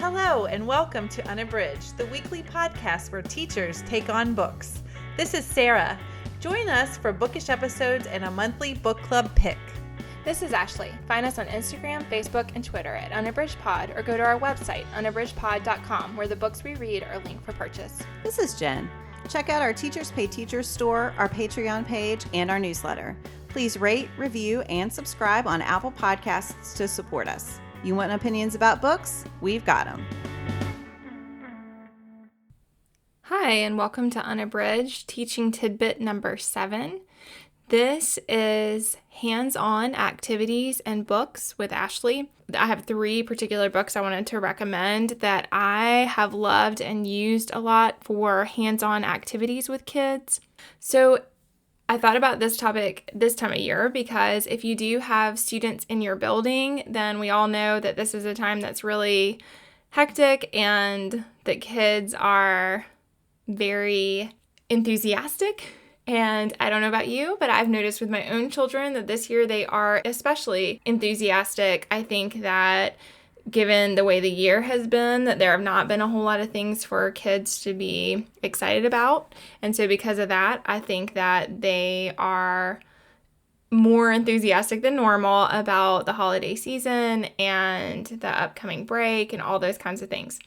Hello and welcome to Unabridged, the weekly podcast where teachers take on books. This is Sarah. Join us for bookish episodes and a monthly book club pick. This is Ashley. Find us on Instagram, Facebook, and Twitter at unabridgedpod or go to our website, unabridgedpod.com, where the books we read are linked for purchase. This is Jen. Check out our Teachers Pay Teachers store, our Patreon page, and our newsletter. Please rate, review, and subscribe on Apple Podcasts to support us. You want opinions about books? We've got them. Hi, and welcome to Unabridged, teaching tidbit number 7. This is hands-on activities and books with Ashley. I have 3 particular books I wanted to recommend that I have loved and used a lot for hands-on activities with kids. So I thought about this topic this time of year because if you do have students in your building, then we all know that this is a time that's really hectic and that kids are very enthusiastic. And I don't know about you, but I've noticed with my own children that this year they are especially enthusiastic. I think that given the way the year has been, that there have not been a whole lot of things for kids to be excited about. And so because of that, I think that they are more enthusiastic than normal about the holiday season and the upcoming break and all those kinds of things.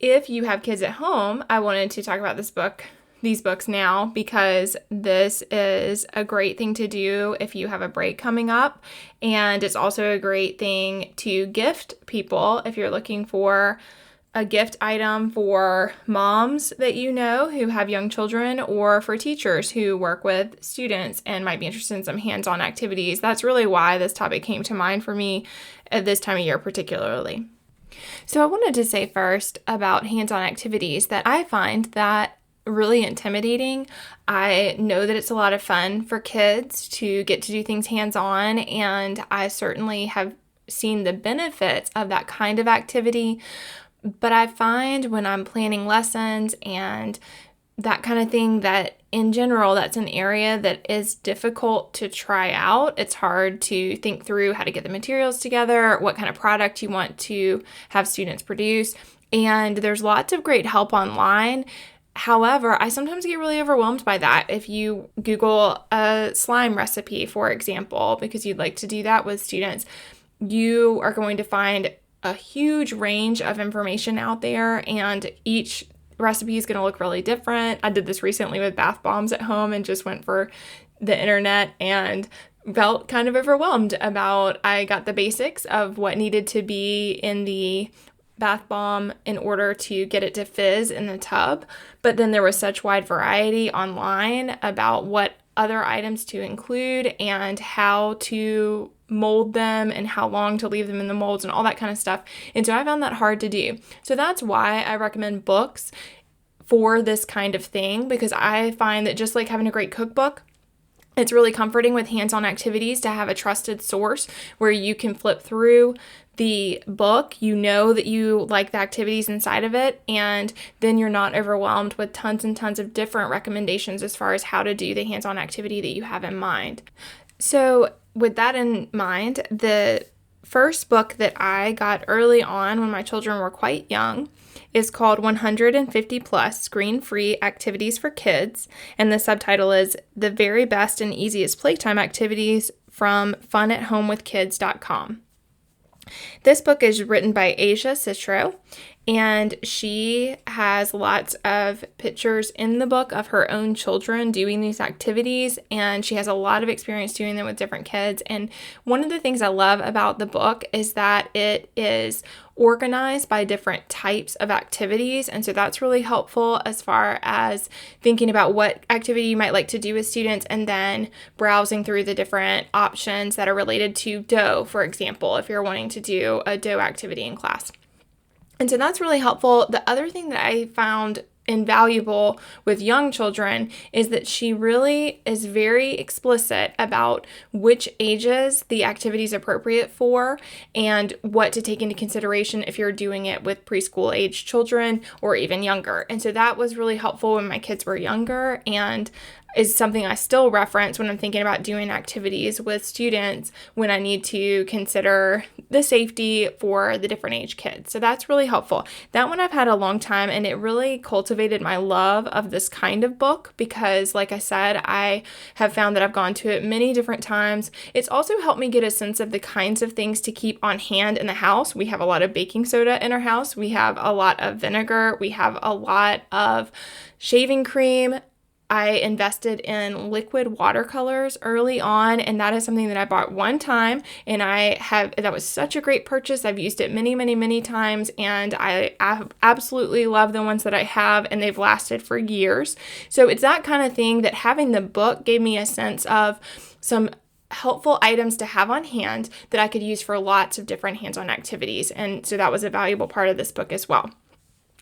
If you have kids at home, I wanted to talk about these books now because this is a great thing to do if you have a break coming up, and it's also a great thing to gift people if you're looking for a gift item for moms that you know who have young children, or for teachers who work with students and might be interested in some hands-on activities. That's really why this topic came to mind for me at this time of year particularly. So I wanted to say first about hands-on activities that I find that really intimidating. I know that it's a lot of fun for kids to get to do things hands-on, and I certainly have seen the benefits of that kind of activity. But I find when I'm planning lessons and that kind of thing that in general, that's an area that is difficult to try out. It's hard to think through how to get the materials together, what kind of product you want to have students produce. And there's lots of great help online. However, I sometimes get really overwhelmed by that. If you Google a slime recipe, for example, because you'd like to do that with students, you are going to find a huge range of information out there, and each recipe is going to look really different. I did this recently with bath bombs at home and just went for the internet and felt kind of overwhelmed I got the basics of what needed to be in the bath bomb in order to get it to fizz in the tub. But then there was such wide variety online about what other items to include and how to mold them and how long to leave them in the molds and all that kind of stuff. And so I found that hard to do. So that's why I recommend books for this kind of thing, because I find that just like having a great cookbook, it's really comforting with hands-on activities to have a trusted source where you can flip through the book, you know that you like the activities inside of it, and then you're not overwhelmed with tons and tons of different recommendations as far as how to do the hands-on activity that you have in mind. So with that in mind, the first book that I got early on when my children were quite young is called 150 Plus Screen-Free Activities for Kids, and the subtitle is The Very Best and Easiest Playtime Activities from FunAtHomeWithKids.com. This book is written by Asia Citro, and she has lots of pictures in the book of her own children doing these activities, and she has a lot of experience doing them with different kids. And one of the things I love about the book is that it is organized by different types of activities, and so that's really helpful as far as thinking about what activity you might like to do with students and then browsing through the different options that are related to dough, for example, if you're wanting to do a dough activity in class. And so that's really helpful. The other thing that I found invaluable with young children is that she really is very explicit about which ages the activity is appropriate for and what to take into consideration if you're doing it with preschool age children or even younger. And so that was really helpful when my kids were younger, and is something I still reference when I'm thinking about doing activities with students when I need to consider the safety for the different age kids. So that's really helpful. That one I've had a long time, and it really cultivated my love of this kind of book because, like I said, I have found that I've gone to it many different times. It's also helped me get a sense of the kinds of things to keep on hand in the house. We have a lot of baking soda in our house. We have a lot of vinegar. We have a lot of shaving cream. I invested in liquid watercolors early on, and that is something that I bought one time, and that was such a great purchase. I've used it many, many, many times, and I absolutely love the ones that I have, and they've lasted for years. So it's that kind of thing that having the book gave me a sense of some helpful items to have on hand that I could use for lots of different hands-on activities, and so that was a valuable part of this book as well.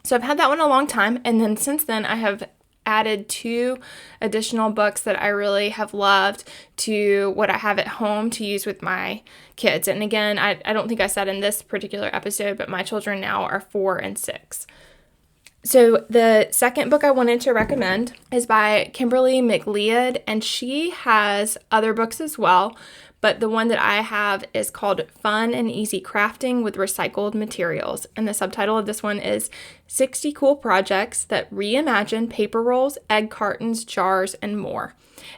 So I've had that one a long time, and then since then I have added 2 additional books that I really have loved to what I have at home to use with my kids. And again, I don't think I said in this particular episode, but my children now are 4 and 6. So the second book I wanted to recommend is by Kimberly McLeod, and she has other books as well. But the one that I have is called Fun and Easy Crafting with Recycled Materials. And the subtitle of this one is 60 Cool Projects That Reimagine Paper Rolls, Egg Cartons, Jars, and More.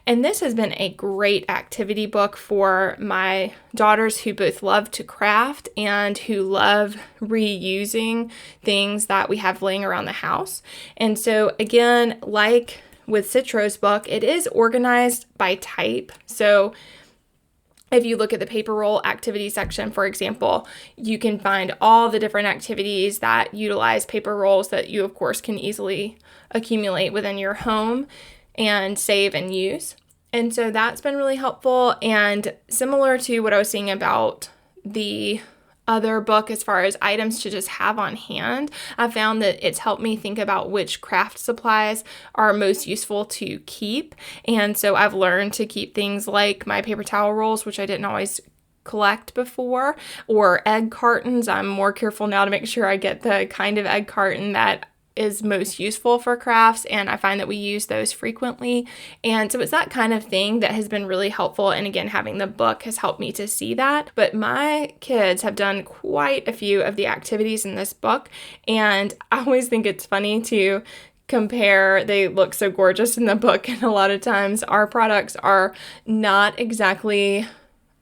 And this has been a great activity book for my daughters who both love to craft and who love reusing things that we have laying around the house. And so again, like with Citro's book, it is organized by type. So if you look at the paper roll activity section, for example, you can find all the different activities that utilize paper rolls that you, of course, can easily accumulate within your home and save and use. And so that's been really helpful. And similar to what I was saying about the other book as far as items to just have on hand, I found that it's helped me think about which craft supplies are most useful to keep. And so I've learned to keep things like my paper towel rolls, which I didn't always collect before, or egg cartons. I'm more careful now to make sure I get the kind of egg carton that is most useful for crafts, and I find that we use those frequently. And so it's that kind of thing that has been really helpful, and again, having the book has helped me to see that. But my kids have done quite a few of the activities in this book, and I always think it's funny to compare. They look so gorgeous in the book, and a lot of times our products are not exactly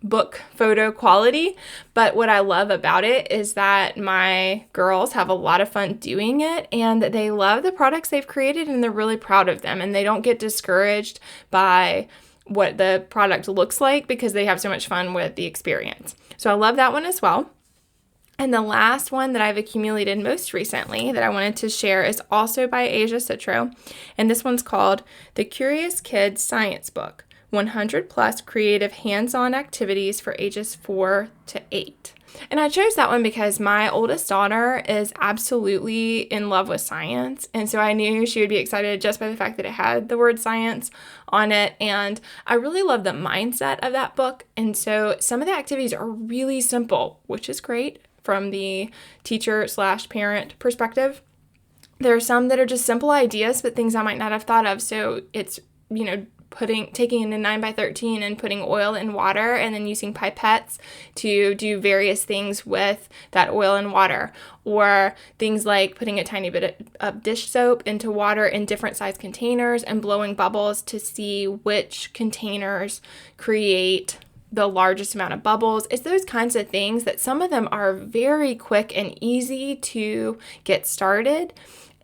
book photo quality, but what I love about it is that my girls have a lot of fun doing it, and they love the products they've created, and they're really proud of them, and they don't get discouraged by what the product looks like because they have so much fun with the experience. So I love that one as well. And the last one that I've accumulated most recently that I wanted to share is also by Asia Citro, and this one's called The Curious Kid Science Book, 100 plus creative hands-on activities for ages 4 to 8. And I chose that one because my oldest daughter is absolutely in love with science. And so I knew she would be excited just by the fact that it had the word science on it. And I really love the mindset of that book. And so some of the activities are really simple, which is great from the teacher/parent perspective. There are some that are just simple ideas, but things I might not have thought of. So it's, taking in a 9x13 and putting oil in water and then using pipettes to do various things with that oil and water, or things like putting a tiny bit of dish soap into water in different size containers and blowing bubbles to see which containers create the largest amount of bubbles. It's those kinds of things that some of them are very quick and easy to get started,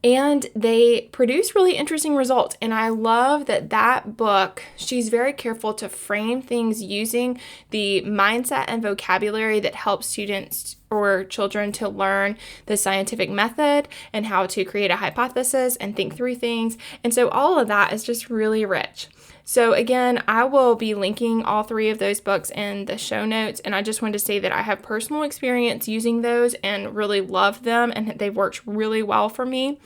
and they produce really interesting results. And I love that book, she's very careful to frame things using the mindset and vocabulary that helps students or children to learn the scientific method and how to create a hypothesis and think through things. And so all of that is just really rich. So again, I will be linking all 3 of those books in the show notes, and I just wanted to say that I have personal experience using those and really love them, and they've worked really well for me.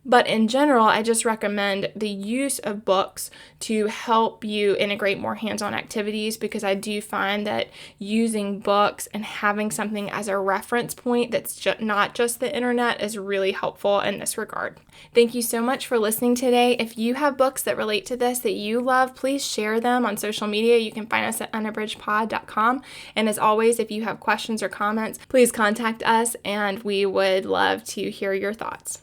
But in general, I just recommend the use of books to help you integrate more hands-on activities, because I do find that using books and having something as a reference point that's not just the internet is really helpful in this regard. Thank you so much for listening today. If you have books that relate to this that you love, please share them on social media. You can find us at unabridgedpod.com. And as always, if you have questions or comments, please contact us and we would love to hear your thoughts.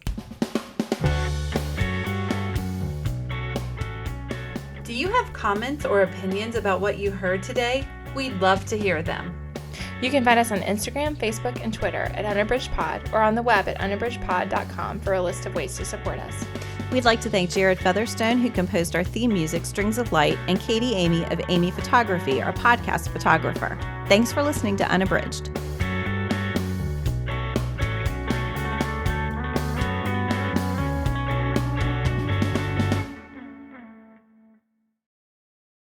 Do you have comments or opinions about what you heard today? We'd love to hear them. You can find us on Instagram, Facebook, and Twitter at unabridgedpod, or on the web at unabridgedpod.com for a list of ways to support us. We'd like to thank Jared Featherstone, who composed our theme music, Strings of Light, and Katie Amy of Amy Photography, our podcast photographer. Thanks for listening to Unabridged.